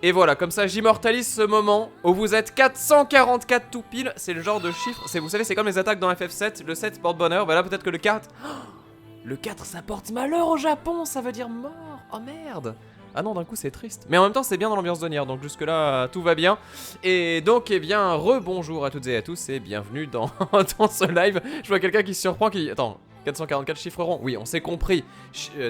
Et voilà, comme ça j'immortalise ce moment où vous êtes 444 tout pile. C'est le genre de chiffre, vous savez, c'est comme les attaques dans FF7. Le 7 porte bonheur, bah là peut-être que le 4... Le 4 ça porte malheur au Japon, ça veut dire mort. Oh merde. Ah non, d'un coup c'est triste. Mais en même temps c'est bien dans l'ambiance de Nier, donc jusque là tout va bien. Et donc eh bien rebonjour à toutes et à tous et bienvenue dans, dans ce live. Je vois quelqu'un qui se surprend qui... Attends, 444 chiffres ronds, oui on s'est compris.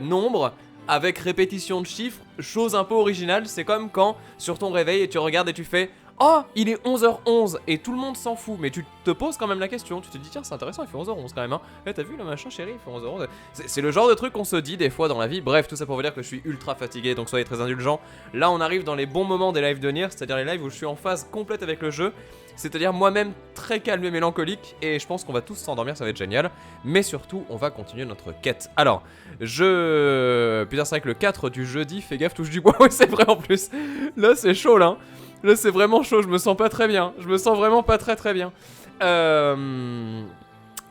Nombre avec répétition de chiffres, chose un peu originale. C'est comme quand sur ton réveil tu regardes et tu fais... Oh, il est 11h11 et tout le monde s'en fout, mais tu te poses quand même la question, tu te dis tiens c'est intéressant, il fait 11h11 quand même hein. Eh, t'as vu le machin chéri, il fait 11h11. C'est le genre de truc qu'on se dit des fois dans la vie. Bref, tout ça pour vous dire que je suis ultra fatigué, donc soyez très indulgents. Là on arrive dans les bons moments des lives de Nier, c'est-à-dire les lives où je suis en phase complète avec le jeu. C'est-à-dire moi-même très calme et mélancolique, et je pense qu'on va tous s'endormir, ça va être génial. Mais surtout, on va continuer notre quête. Alors, putain c'est vrai que le 4 du jeudi, fais gaffe, touche du bois, oui c'est vrai en plus. Là c'est chaud là. Là c'est vraiment chaud, je me sens pas très bien. Je me sens vraiment pas très bien.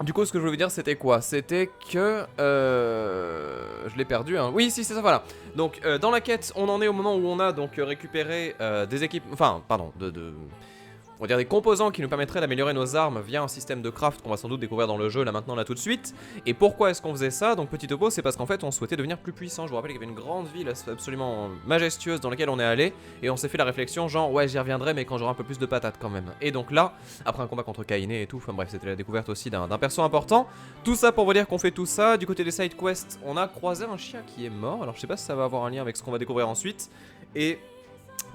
Du coup ce que je voulais vous dire c'était quoi? C'était que... je l'ai perdu hein. Oui si c'est ça voilà. Donc dans la quête on en est au moment où on a donc récupéré des équipes... Enfin pardon, on va dire des composants qui nous permettraient d'améliorer nos armes via un système de craft qu'on va sans doute découvrir dans le jeu là maintenant là tout de suite. Et pourquoi est-ce qu'on faisait ça? Donc petit topo, c'est parce qu'en fait on souhaitait devenir plus puissant. Je vous rappelle qu'il y avait une grande ville absolument majestueuse dans laquelle on est allé et on s'est fait la réflexion genre ouais j'y reviendrai mais quand j'aurai un peu plus de patates quand même. Et donc là, après un combat contre Kaine et tout, enfin bref c'était la découverte aussi d'un perso important. Tout ça pour vous dire qu'on fait tout ça. Du côté des side quests, on a croisé un chien qui est mort. Alors je sais pas si ça va avoir un lien avec ce qu'on va découvrir ensuite. Et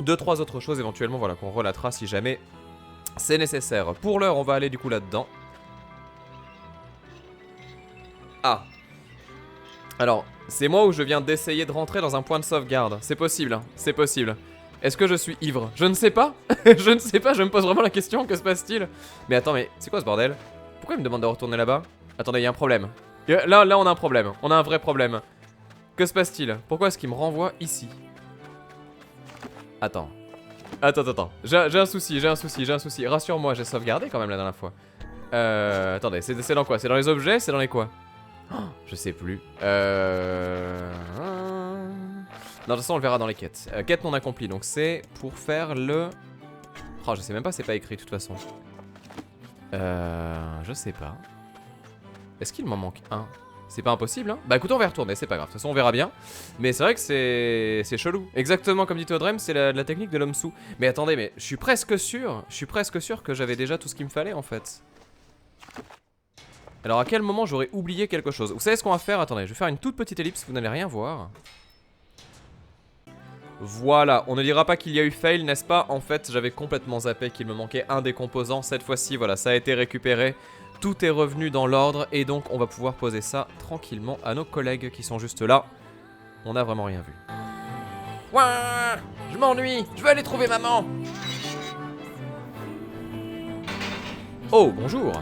2-3 autres choses éventuellement voilà qu'on relatera si jamais c'est nécessaire. Pour l'heure, on va aller du coup là-dedans. Ah. Alors, c'est moi où je viens d'essayer de rentrer dans un point de sauvegarde. C'est possible, hein. C'est possible. Est-ce que je suis ivre? Je ne sais pas. Je ne sais pas, je me pose vraiment la question. Que se passe-t-il? Mais attends, mais c'est quoi ce bordel? Pourquoi il me demande de retourner là-bas? Attendez, il y a un problème. Là, on a un problème. On a un vrai problème. Que se passe-t-il? Pourquoi est-ce qu'il me renvoie ici? Attends. Attends, j'ai un souci. Rassure-moi, j'ai sauvegardé quand même la dernière fois. Attendez, c'est dans quoi? C'est dans les objets? C'est dans les quoi? Oh, je sais plus. Non, de toute façon, on le verra dans les quêtes. Quête non accomplie, donc c'est pour faire le... Oh, je sais même pas, c'est pas écrit de toute façon. Je sais pas. Est-ce qu'il m'en manque un? C'est pas impossible, hein. Bah écoutez, on va y retourner, c'est pas grave. De toute façon, on verra bien. Mais c'est vrai que c'est chelou. Exactement comme dit Todrem, c'est la technique de l'homme sous. Mais attendez, mais je suis presque sûr que j'avais déjà tout ce qu'il me fallait en fait. Alors à quel moment j'aurais oublié quelque chose? Vous savez ce qu'on va faire? Attendez, je vais faire une toute petite ellipse, vous n'allez rien voir. Voilà, on ne dira pas qu'il y a eu fail, n'est-ce pas? En fait, j'avais complètement zappé qu'il me manquait un des composants. Cette fois-ci, voilà, ça a été récupéré. Tout est revenu dans l'ordre et donc on va pouvoir poser ça tranquillement à nos collègues qui sont juste là. On n'a vraiment rien vu. Ouah, je m'ennuie, je veux aller trouver maman. Oh, bonjour.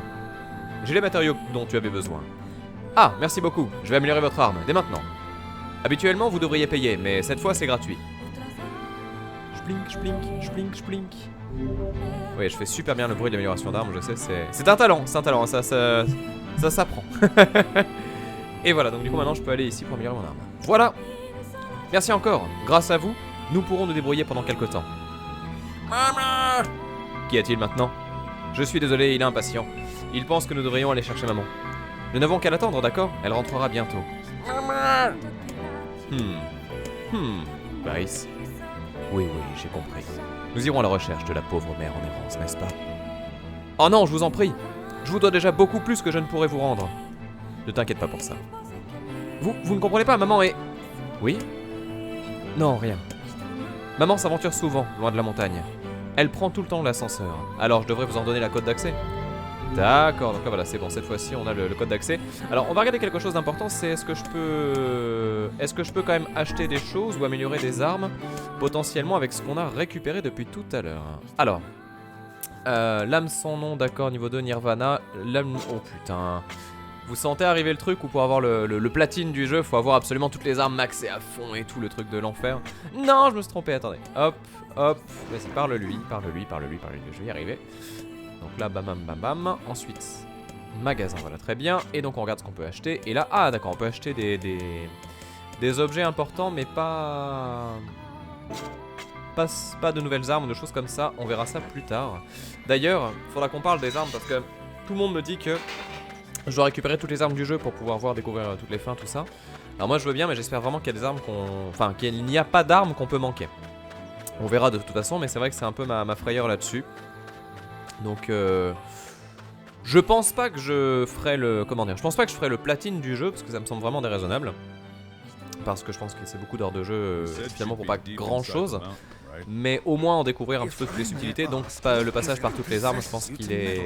J'ai les matériaux dont tu avais besoin. Ah, merci beaucoup, je vais améliorer votre arme dès maintenant. Habituellement, vous devriez payer, mais cette fois, c'est gratuit. Splink. Oui, je fais super bien le bruit de l'amélioration d'armes, je sais, c'est un talent, ça s'apprend. Et voilà, donc du coup maintenant je peux aller ici pour améliorer mon arme. Voilà. Merci encore, grâce à vous, nous pourrons nous débrouiller pendant quelques temps. Maman! Qu'y a-t-il maintenant? Je suis désolé, il est impatient. Il pense que nous devrions aller chercher maman. Nous n'avons qu'à l'attendre, d'accord? Elle rentrera bientôt. Maman! Baris. Oui, j'ai compris. Nous irons à la recherche de la pauvre mère en errance, n'est-ce pas? Oh non, je vous en prie. Je vous dois déjà beaucoup plus que je ne pourrais vous rendre. Ne t'inquiète pas pour ça. Vous ne comprenez pas, maman est... Oui? Non, rien. Maman s'aventure souvent, loin de la montagne. Elle prend tout le temps l'ascenseur. Alors je devrais vous en donner la code d'accès? D'accord, donc là voilà, c'est bon, cette fois-ci on a le code d'accès. Alors on va regarder quelque chose d'important, c'est est-ce que je peux quand même acheter des choses ou améliorer des armes potentiellement avec ce qu'on a récupéré depuis tout à l'heure. Alors, l'âme sans nom, d'accord, niveau 2, Nirvana, l'âme... Oh putain. Vous sentez arriver le truc où pour avoir le platine du jeu, faut avoir absolument toutes les armes maxées à fond et tout, le truc de l'enfer. Non, je me suis trompé, attendez. Hop, vas-y, parle-lui, je vais y arriver. Donc là, bam. Ensuite, magasin, voilà, très bien. Et donc on regarde ce qu'on peut acheter. Et là, ah d'accord, on peut acheter des objets importants, mais pas... pas de nouvelles armes ou de choses comme ça, on verra ça plus tard. D'ailleurs, faudra qu'on parle des armes parce que tout le monde me dit que je dois récupérer toutes les armes du jeu pour pouvoir voir découvrir toutes les fins, tout ça. Alors moi je veux bien, mais j'espère vraiment qu'il y a des armes qu'on... Enfin, qu'il n'y a pas d'armes qu'on peut manquer. On verra de toute façon, mais c'est vrai que c'est un peu ma frayeur là-dessus. Donc je pense pas que je ferai le... Comment dire? Je pense pas que je ferai le platine du jeu, parce que ça me semble vraiment déraisonnable. Parce que je pense que c'est beaucoup d'heures de jeu, finalement pour pas grand chose. Mais au moins en découvrir un petit peu toutes les subtilités. Donc le passage par toutes les armes, je pense qu'il est...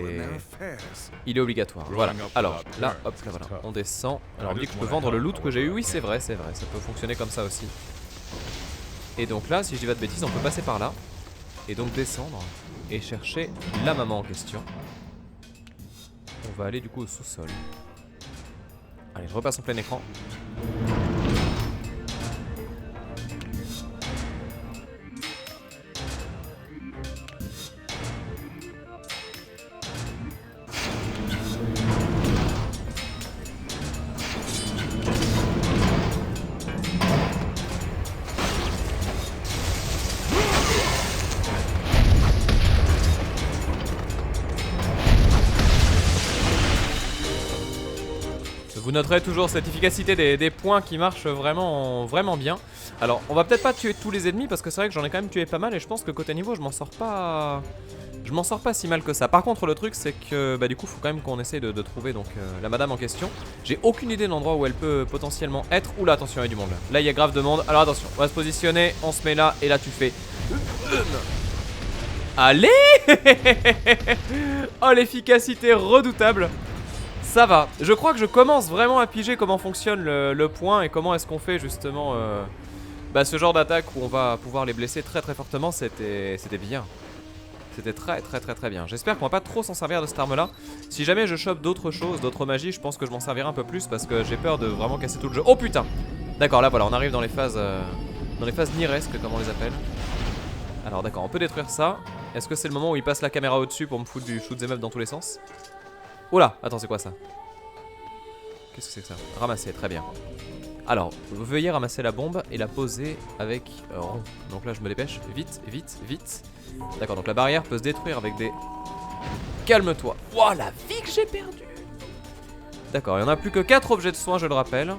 Il est obligatoire. Voilà. Alors là, hop, là voilà. On descend. Alors on me dit que je peux vendre le loot que j'ai eu. Oui, c'est vrai, ça peut fonctionner comme ça aussi. Et donc là, si je dis pas de bêtises, on peut passer par là. Et donc descendre et chercher la maman en question. On va aller du coup au sous-sol. Allez, je repasse en plein écran. Vous noterez toujours cette efficacité des points qui marche vraiment bien. Alors on va peut-être pas tuer tous les ennemis parce que c'est vrai que j'en ai quand même tué pas mal. Et je pense que côté niveau je m'en sors pas si mal que ça. Par contre le truc c'est que bah, du coup faut quand même qu'on essaye de trouver donc la madame en question. J'ai aucune idée de l'endroit où elle peut potentiellement être. Oula attention il y a du monde là. Là il y a grave de monde. Alors attention on va se positionner, on se met là et là tu fais... Allez. Oh l'efficacité redoutable. Ça va, je crois que je commence vraiment à piger comment fonctionne le point et comment est-ce qu'on fait justement bah, ce genre d'attaque où on va pouvoir les blesser très fortement. C'était bien. C'était très bien. J'espère qu'on va pas trop s'en servir de cette arme là. Si jamais je chope d'autres choses, d'autres magies, je pense que je m'en servirai un peu plus parce que j'ai peur de vraiment casser tout le jeu. Oh putain. D'accord, là voilà, on arrive dans les phases niresques comme on les appelle. Alors d'accord, on peut détruire ça. Est-ce que c'est le moment où il passe la caméra au-dessus pour me foutre du shoot them up dans tous les sens? Oula, attends, c'est quoi ça? Qu'est-ce que c'est que ça? Ramasser, très bien. Alors, veuillez ramasser la bombe et la poser avec rond. Donc là, je me dépêche. Vite. D'accord, donc la barrière peut se détruire avec des... Calme-toi. Wow, la vie que j'ai perdue. D'accord, il n'y en a plus que 4 objets de soin, je le rappelle.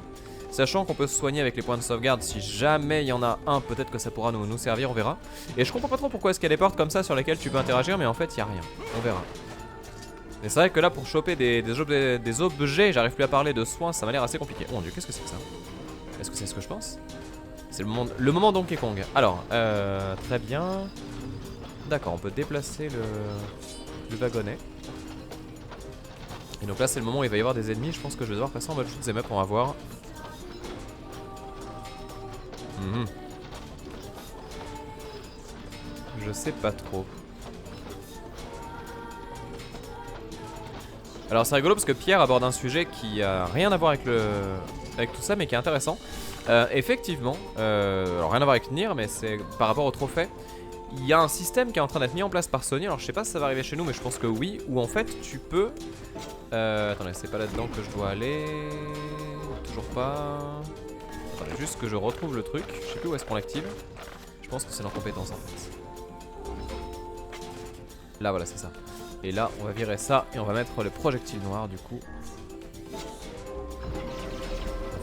Sachant qu'on peut se soigner avec les points de sauvegarde. Si jamais il y en a un, peut-être que ça pourra nous servir, on verra. Et je comprends pas trop pourquoi est-ce qu'il y a des portes comme ça sur lesquelles tu peux interagir, mais en fait, il n'y a rien. On verra. Mais c'est vrai que là pour choper des objets, j'arrive plus à parler de soins, ça m'a l'air assez compliqué. Oh mon dieu, qu'est-ce que c'est que ça? Est-ce que c'est ce que je pense? C'est le moment Donkey Kong. Alors, très bien. D'accord, on peut déplacer le wagonnet. Et donc là c'est le moment où il va y avoir des ennemis. Je pense que je vais devoir passer en mode shoot them up, on va voir. Je sais pas trop. Alors c'est rigolo parce que Pierre aborde un sujet qui a rien à voir avec tout ça mais qui est intéressant. Effectivement, alors rien à voir avec Nier mais c'est par rapport au trophée. Il y a un système qui est en train d'être mis en place par Sony. Alors je sais pas si ça va arriver chez nous mais je pense que oui. Où en fait tu peux... attendez, c'est pas là-dedans que je dois aller. Toujours pas. Attendez, juste que je retrouve le truc. Je sais plus où est-ce qu'on l'active. Je pense que c'est dans compétences en fait. Là voilà c'est ça. Et là on va virer ça et on va mettre le projectile noir du coup.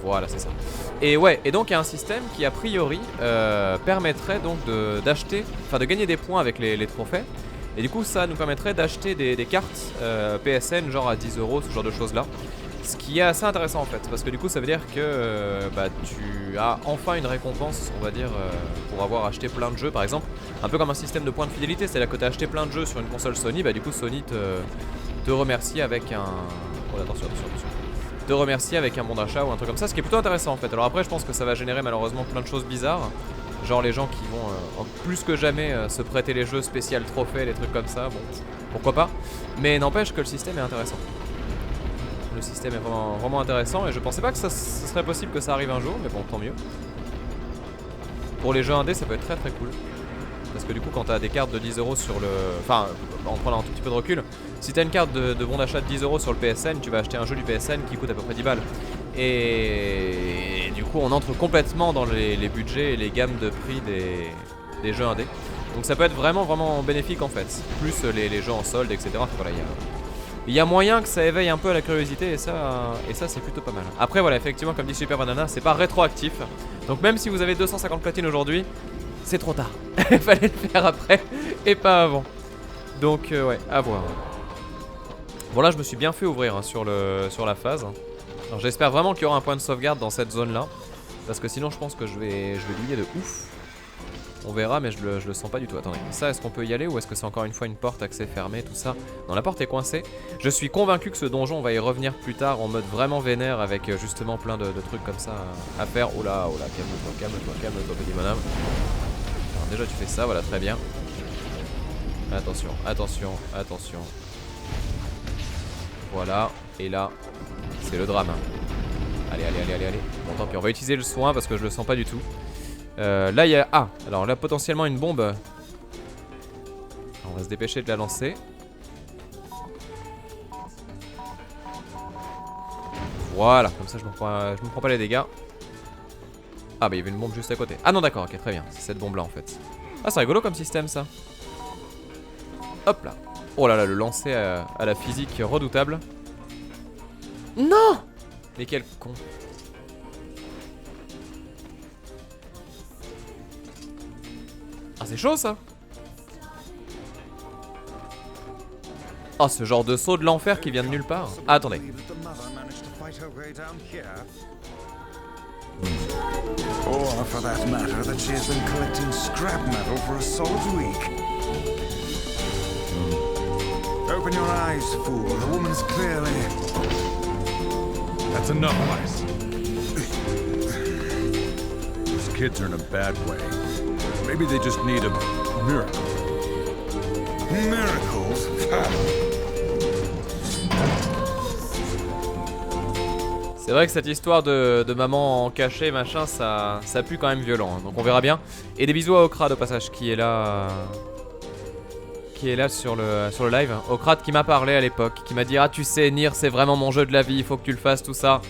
Voilà c'est ça. Et ouais, et donc il y a un système qui a priori permettrait donc d'acheter, enfin de gagner des points avec les trophées. Et du coup ça nous permettrait d'acheter des cartes PSN genre à 10 €, ce genre de choses là. Ce qui est assez intéressant en fait, parce que du coup ça veut dire que bah, tu as enfin une récompense, on va dire, pour avoir acheté plein de jeux par exemple. Un peu comme un système de points de fidélité, c'est-à-dire que tu as acheté plein de jeux sur une console Sony, bah du coup Sony te remercie avec un... Oh attention. Te remercie avec un bon d'achat ou un truc comme ça, ce qui est plutôt intéressant en fait. Alors après je pense que ça va générer malheureusement plein de choses bizarres. Genre les gens qui vont plus que jamais se prêter les jeux spécial trophées, les trucs comme ça, bon, pourquoi pas. Mais n'empêche que le système est intéressant. Le système est vraiment intéressant et je pensais pas que ce serait possible que ça arrive un jour, mais bon, tant mieux. Pour les jeux indés, ça peut être très cool. Parce que du coup, quand t'as des cartes de 10 € sur le... Enfin, en prenant un tout petit peu de recul, si t'as une carte de bon d'achat de 10 € sur le PSN, tu vas acheter un jeu du PSN qui coûte à peu près 10 balles. Et du coup, on entre complètement dans les budgets et les gammes de prix des des jeux indés. Donc ça peut être vraiment bénéfique en fait. Plus les jeux en solde, etc. Voilà, il y a moyen que ça éveille un peu la curiosité et ça c'est plutôt pas mal. Après voilà, effectivement comme dit Super Banana, c'est pas rétroactif. Donc même si vous avez 250 platines aujourd'hui, c'est trop tard. Il fallait le faire après et pas avant. Donc ouais, à voir. Bon là je me suis bien fait ouvrir hein, sur la phase. Alors j'espère vraiment qu'il y aura un point de sauvegarde dans cette zone là. Parce que sinon je pense que je vais douiller de ouf. On verra mais je le sens pas du tout. Attendez, ça est-ce qu'on peut y aller ou est-ce que c'est encore une fois une porte accès fermé tout ça? Non, la porte est coincée. Je suis convaincu que ce donjon on va y revenir plus tard en mode vraiment vénère avec justement plein de trucs comme ça à faire. Oh là, calme-toi petit bonhomme. Alors déjà tu fais ça, voilà très bien. Attention. Voilà, et là c'est le drame. Allez. Bon tant pis, on va utiliser le soin parce que je le sens pas du tout. Là il y a... Ah, alors là potentiellement une bombe. On va se dépêcher de la lancer. Voilà, comme ça je me prends pas les dégâts. Ah bah il y avait une bombe juste à côté. Ah non d'accord, ok très bien, c'est cette bombe là en fait. Ah c'est rigolo comme système ça. Hop là. Oh là là, le lancer à la physique redoutable. Non! Mais quel con. Ah c'est chaud ça. Oh ce genre de saut de l'enfer qui vient de nulle part. Ah, attendez. Or for that matter that she has been collecting scrap metal for a solid week. Open your eyes, fool. The woman's clearly... That's enough, Weiss. These kids are in a bad way. Maybe they just need a miracle. Miracles? C'est vrai que cette histoire de maman en cachet machin ça pue quand même violent hein. Donc on verra bien. Et des bisous à Okrad au passage qui est là sur le live. Okrad qui m'a parlé à l'époque, qui m'a dit ah tu sais Nier c'est vraiment mon jeu de la vie, il faut que tu le fasses tout ça.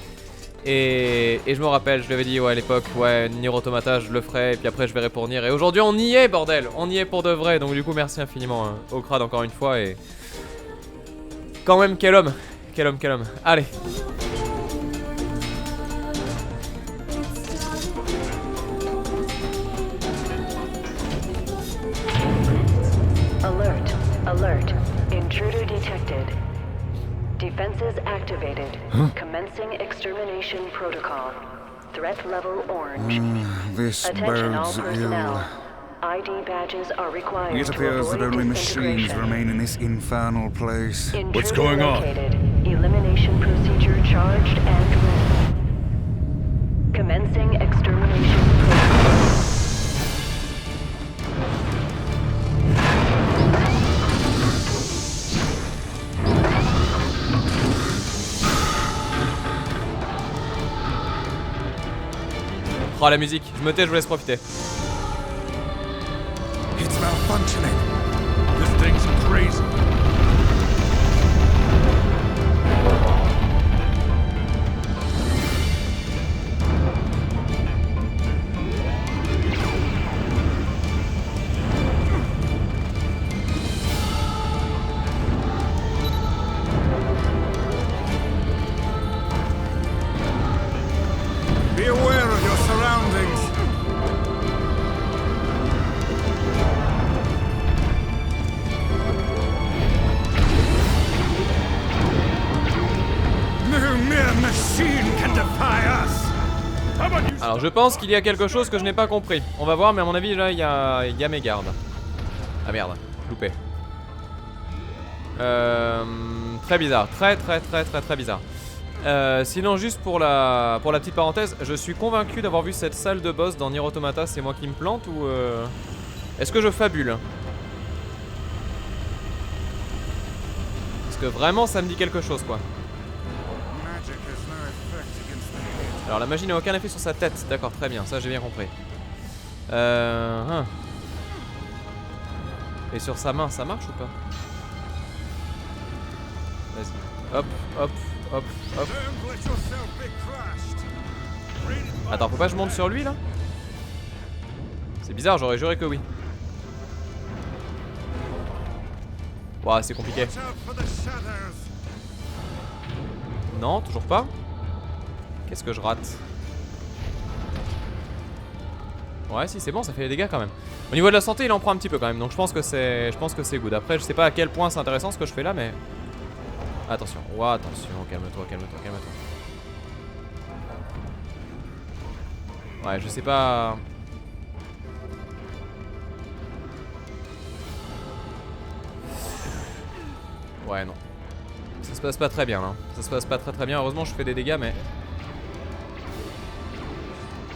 Et je me rappelle, je lui avais dit ouais à l'époque ouais Nier Automata je le ferai et puis après je verrai pour Nier. Et aujourd'hui on y est bordel, on y est pour de vrai. Donc du coup merci infiniment hein, Okrad encore une fois et... Quand même quel homme. Allez. Alert. Intruder detected. Defenses activated. Commencing extermination protocol. Threat level orange. This Attention all bodes personnel. ill. ID badges are required. It appears that only machines remain in this infernal place. What's going on? Elimination procedure charged and ready. Commencing extermination protocol. Oh la musique, je me tais, je vous laisse profiter. It's malfunctioning. This thing's crazy. Be aware of your surroundings. No mere machine can defy us. How about you? Alors je pense qu'il y a quelque chose que je n'ai pas compris. On va voir mais à mon avis là il y a mes gardes. Ah merde, loupé. Très bizarre, très bizarre. Sinon juste pour la petite parenthèse, je suis convaincu d'avoir vu cette salle de boss dans Nier Automata. C'est moi qui me plante ou est-ce que je fabule? Parce que vraiment ça me dit quelque chose quoi. Alors la magie n'a aucun effet sur sa tête, d'accord très bien, ça j'ai bien compris. Et sur sa main ça marche ou pas? Vas-y, hop. Attends, faut pas que je monte sur lui là? C'est bizarre, j'aurais juré que oui. Ouah, c'est compliqué. Non, toujours pas. Qu'est-ce que je rate? Ouais, si, c'est bon, ça fait des dégâts quand même. Au niveau de la santé, il en prend un petit peu quand même. Donc je pense que c'est good. Après, je sais pas à quel point c'est intéressant ce que je fais là, mais... Attention, ouah, attention, calme-toi, calme-toi, calme-toi. Ouais, je sais pas... Ouais, non. Ça se passe pas très bien, hein. Ça se passe pas très bien. Heureusement, je fais des dégâts, mais...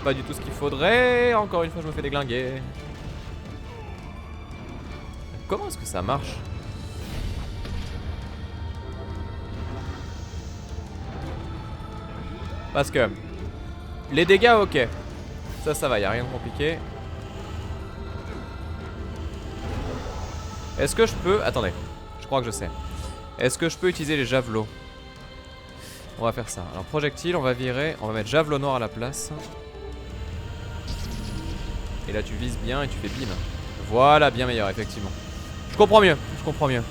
Pas du tout ce qu'il faudrait. Encore une fois, je me fais déglinguer. Comment est-ce que ça marche? Parce que... Les dégâts, ok. Ça va, y'a rien de compliqué. Est-ce que je peux... Attendez, je crois que je sais. Est-ce que je peux utiliser les javelots? On va faire ça. Alors projectile, on va virer. On va mettre javelot noir à la place. Et là tu vises bien et tu fais bim. Voilà, bien meilleur effectivement. Je comprends mieux, je comprends mieux.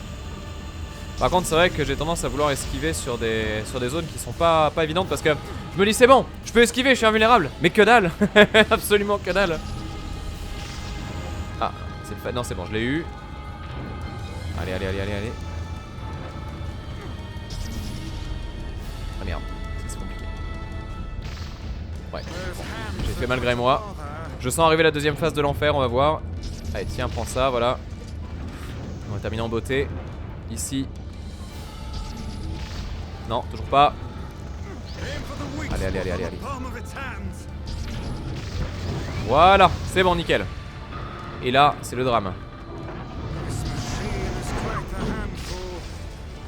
Par contre c'est vrai que j'ai tendance à vouloir esquiver sur des zones qui sont pas évidentes. Parce que je me dis c'est bon, je peux esquiver, je suis invulnérable. Mais que dalle. Absolument que dalle. Ah, c'est le fait. Non c'est bon, je l'ai eu. Allez, allez, allez, allez, allez. Ah merde, c'est compliqué. Ouais, bon. J'ai fait malgré moi. Je sens arriver la deuxième phase de l'enfer, on va voir. Allez, tiens, prends ça, voilà. On va terminer en beauté. Ici. Non, toujours pas. Allez, allez, allez, allez, allez. Voilà, c'est bon, nickel. Et là, c'est le drame.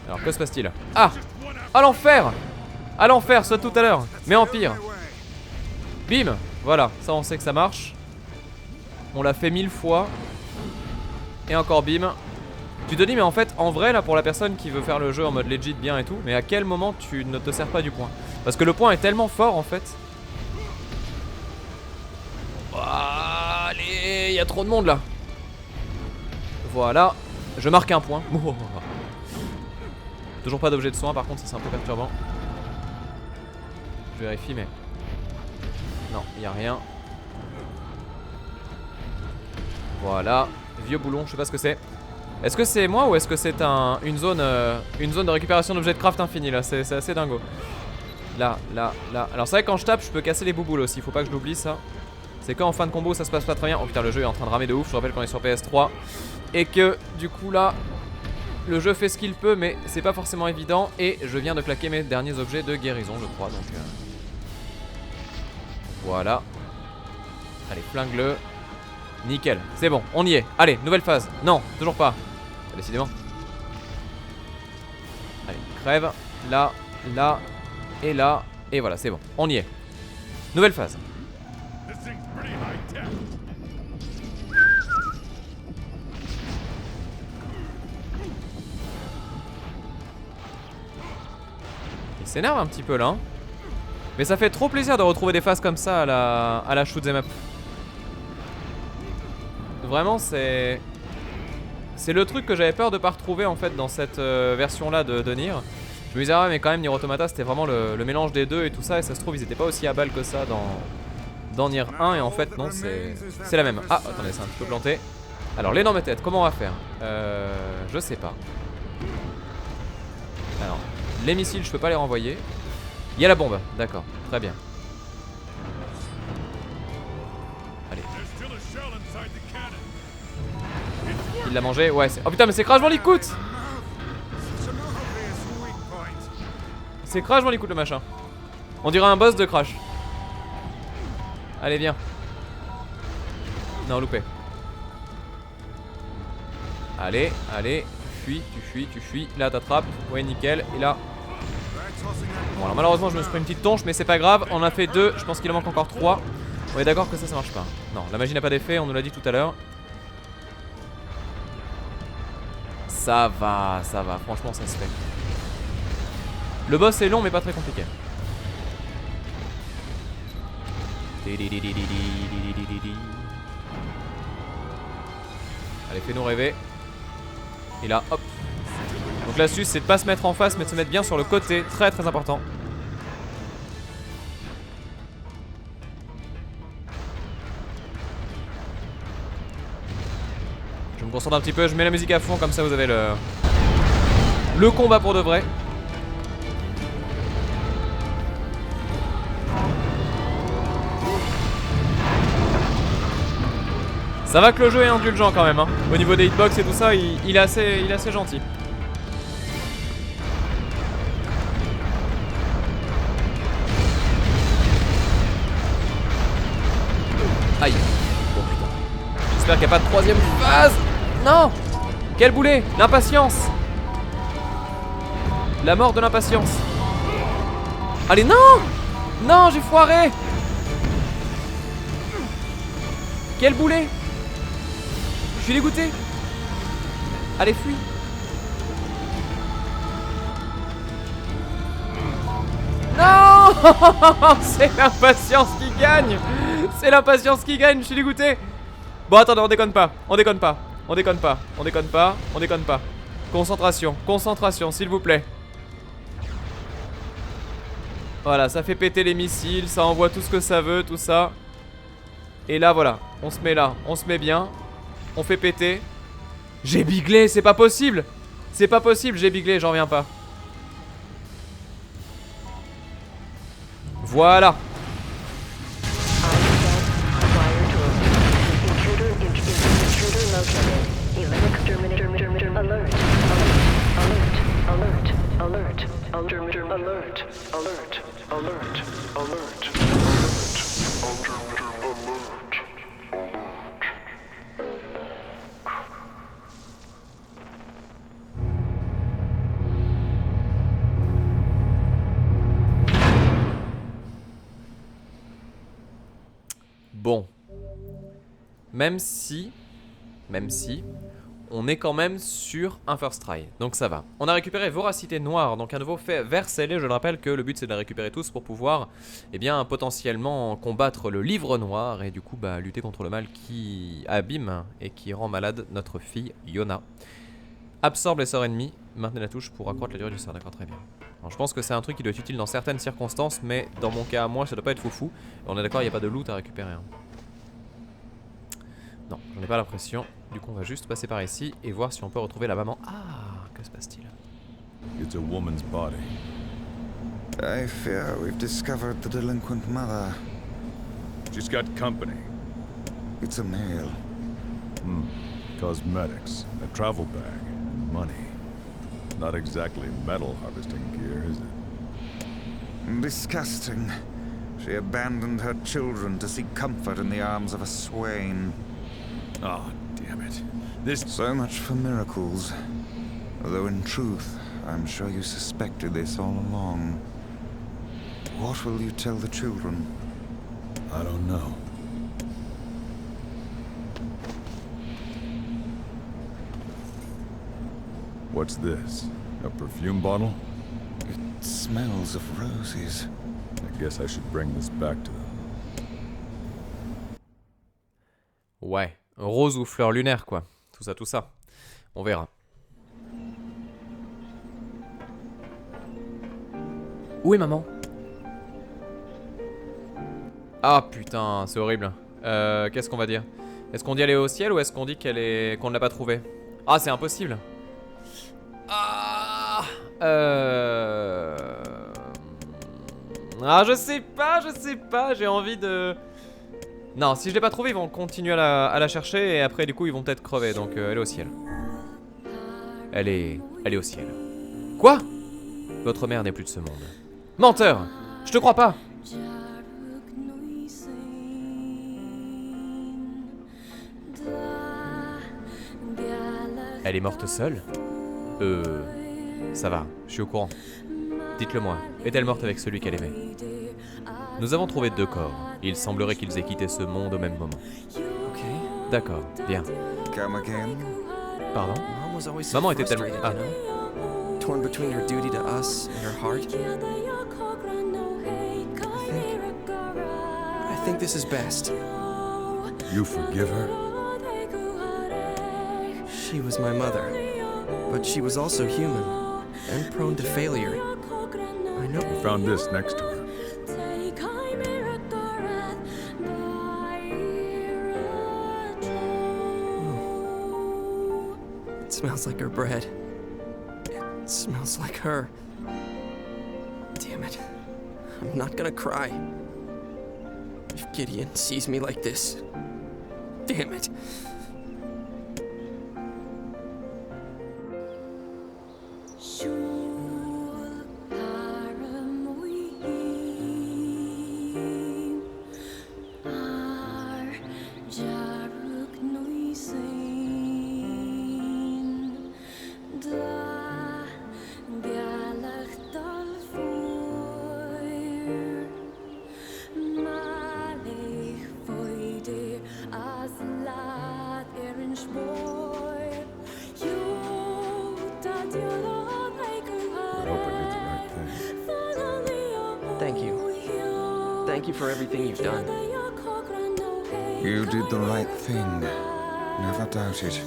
Alors, que se passe-t-il? Ah! À l'enfer! À l'enfer, soit tout à l'heure. Mais en pire. Bim! Voilà, ça on sait que ça marche. On l'a fait 1000 fois. Et encore bim. Tu te dis mais en fait en vrai là pour la personne qui veut faire le jeu en mode legit bien et tout, mais à quel moment tu ne te sers pas du point? Parce que le point est tellement fort en fait. Allez, il y a trop de monde là. Voilà, je marque un point. Toujours pas d'objet de soin par contre, ça c'est un peu perturbant. Je vérifie mais... Non, il n'y a rien. Voilà. Vieux boulon, je sais pas ce que c'est. Est-ce que c'est moi ou est-ce que c'est une zone de récupération d'objets de craft infini là? C'est assez dingo. Là, là, là. Alors c'est vrai que quand je tape, je peux casser les bouboules aussi. Faut pas que je l'oublie ça. C'est quand en fin de combo ça se passe pas très bien. Oh putain, le jeu est en train de ramer de ouf. Je rappelle qu'on est sur PS3. Et que du coup là, le jeu fait ce qu'il peut, mais c'est pas forcément évident. Et je viens de claquer mes derniers objets de guérison, je crois. Donc... Voilà. Allez, flingue-le. Nickel, c'est bon, on y est. Allez, nouvelle phase. Non, toujours pas. Décidément. Allez, crève. Là, là, et là. Et voilà, c'est bon, on y est. Nouvelle phase. Il s'énerve un petit peu là, hein. Mais ça fait trop plaisir de retrouver des phases comme ça à la shoot 'em up. Vraiment c'est le truc que j'avais peur de pas retrouver en fait dans cette version là de Nier. Je me disais ah mais quand même Nier Automata c'était vraiment le mélange des deux et tout ça. Et ça se trouve ils étaient pas aussi à balle que ça dans Nier 1. Et en fait non, c'est la même. Ah attendez, c'est un petit peu planté. Alors l'énorme tête, comment on va faire? Je sais pas. Alors les missiles je peux pas les renvoyer. Il y a la bombe, d'accord, très bien. Allez. Il l'a mangé, ouais. Oh putain, mais c'est Crash Bandicoot! C'est Crash Bandicoot le machin. On dirait un boss de Crash. Allez, viens. Non, loupé. Allez, allez. Tu fuis, tu fuis, tu fuis. Là, t'attrapes. Ouais, nickel. Et là. Bon, alors malheureusement, je me suis pris une petite tonche, mais c'est pas grave. On a fait 2. Je pense qu'il en manque encore 3. On est d'accord que ça marche pas. Non, la magie n'a pas d'effet. On nous l'a dit tout à l'heure. Ça va, franchement ça se fait. Le boss est long mais pas très compliqué. Allez, fais-nous rêver. Et là, hop, Donc l'astuce c'est de pas se mettre en face mais de se mettre bien sur le côté, très très important. Je me concentre un petit peu, je mets la musique à fond comme ça vous avez le combat pour de vrai. Ça va que le jeu est indulgent quand même hein. Au niveau des hitbox et tout ça, il est assez gentil. Aïe. Bon putain. J'espère qu'il n'y a pas de troisième phase. Non. Quel boulet. L'impatience. La mort de l'impatience. Allez non. Non j'ai foiré. Quel boulet. Je suis dégoûté. Allez, fuis. Non. C'est l'impatience qui gagne. C'est l'impatience qui gagne, je suis dégoûté. Bon, attendez, on déconne pas. On déconne pas. On déconne pas. On déconne pas. On déconne pas. Concentration. Concentration, s'il vous plaît. Voilà, ça fait péter les missiles. Ça envoie tout ce que ça veut, tout ça. Et là, voilà. On se met là. On se met bien. On fait péter. J'ai biglé, c'est pas possible. C'est pas possible, j'ai biglé, j'en reviens pas. Voilà. Bon, même si, on est quand même sur un first try, donc ça va. On a récupéré Voracité Noire, donc un nouveau fait vert scellé. Je le rappelle que le but c'est de les récupérer tous pour pouvoir, eh bien, potentiellement combattre le livre noir et du coup, bah, lutter contre le mal qui abîme et qui rend malade notre fille Yona. Absorbe les sorts ennemis, maintenez la touche pour accroître la durée du sort, d'accord, très bien. Alors, je pense que c'est un truc qui doit être utile dans certaines circonstances, mais dans mon cas à moi, ça doit pas être foufou. On est d'accord, il n'y a pas de loot à récupérer. Hein. Non, j'en ai pas l'impression. Du coup, on va juste passer par ici et voir si on peut retrouver la maman. Ah, que se passe-t-il? It's a woman's body. I fear we've discovered the delinquent mother. She's got company. It's a male. Cosmetics, a travel bag, and money. Not exactly metal harvesting gear, is it? Disgusting. She abandoned her children to seek comfort in the arms of a swain. Oh, damn it. This... So much for miracles. Although in truth, I'm sure you suspected this all along. What will you tell the children? I don't know. What's this? A perfume bottle? It smells of roses. I guess I should bring this back to them. Ouais, rose ou fleur lunaire quoi. Tout ça, tout ça. On verra. Où est maman? Ah putain, c'est horrible. Qu'est-ce qu'on va dire? Est-ce qu'on dit elle est au ciel ou est-ce qu'on dit qu'elle est... qu'on ne l'a pas trouvée? Ah, c'est impossible. Ah, je sais pas, j'ai envie de... Non, si je l'ai pas trouvée, ils vont continuer à la chercher et après du coup ils vont peut-être crever, donc elle est au ciel. Elle est au ciel. Quoi? Votre mère n'est plus de ce monde. Menteur! Je te crois pas! Elle est morte seule? Ça va, je suis au courant. Dites-le moi, est-elle morte avec celui qu'elle aimait? Nous avons trouvé 2 corps. Il semblerait qu'ils aient quitté ce monde au même moment. Ok. D'accord, bien. Come again? Pardon? Mom was always so Maman était tellement... frustrated, Ah. you know? Torn between her duty to us and her heart. I think this is best. You forgive her? She was my mother. But she was also human and prone to failure. I know. We found this next to her. It smells like her bread. It smells like her. Damn it. I'm not gonna cry. If Gideon sees me like this. Damn it. Thank you. Thank you for everything you've done. You did the right thing. Never doubt it.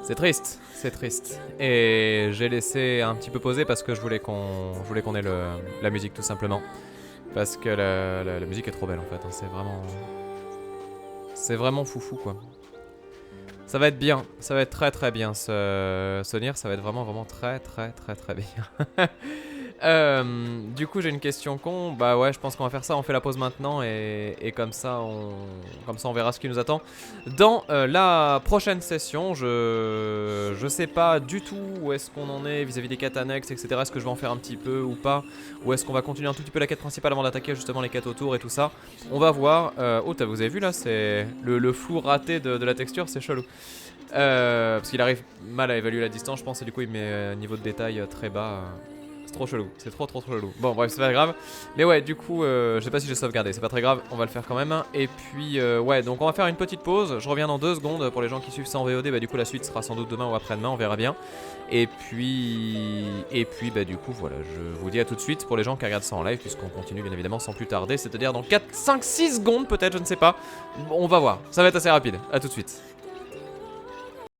C'est triste, c'est triste. Et j'ai laissé un petit peu poser parce que je voulais qu'on ait la musique tout simplement. Parce que la musique est trop belle en fait, hein. C'est vraiment foufou quoi. Ça va être bien, ça va être très très bien ce Nier, ça va être vraiment très bien. Du coup j'ai une question con, bah ouais je pense qu'on va faire ça, on fait la pause maintenant et comme ça on verra ce qui nous attend dans la prochaine session. Je sais pas du tout où est-ce qu'on en est vis-à-vis des quêtes annexes, etc. Est-ce que je vais en faire un petit peu ou pas, ou est-ce qu'on va continuer un tout petit peu la quête principale avant d'attaquer justement les quêtes autour et tout ça. On va voir. Oh vous avez vu là, c'est le flou raté de la texture, c'est chelou. Parce qu'il arrive mal à évaluer la distance je pense, et du coup il met un niveau de détail très bas. C'est trop chelou, c'est trop chelou. Bon bref c'est pas grave. Mais ouais du coup je sais pas si j'ai sauvegardé, c'est pas très grave, on va le faire quand même. Et puis ouais donc on va faire une petite pause. Je reviens dans 2 secondes pour les gens qui suivent ça en VOD. Bah du coup la suite sera sans doute demain ou après-demain, on verra bien. Et puis bah du coup voilà, je vous dis à tout de suite pour les gens qui regardent ça en live, puisqu'on continue bien évidemment sans plus tarder. C'est à dire dans 4, 5, 6 secondes peut-être, je ne sais pas. On va voir, ça va être assez rapide, à tout de suite.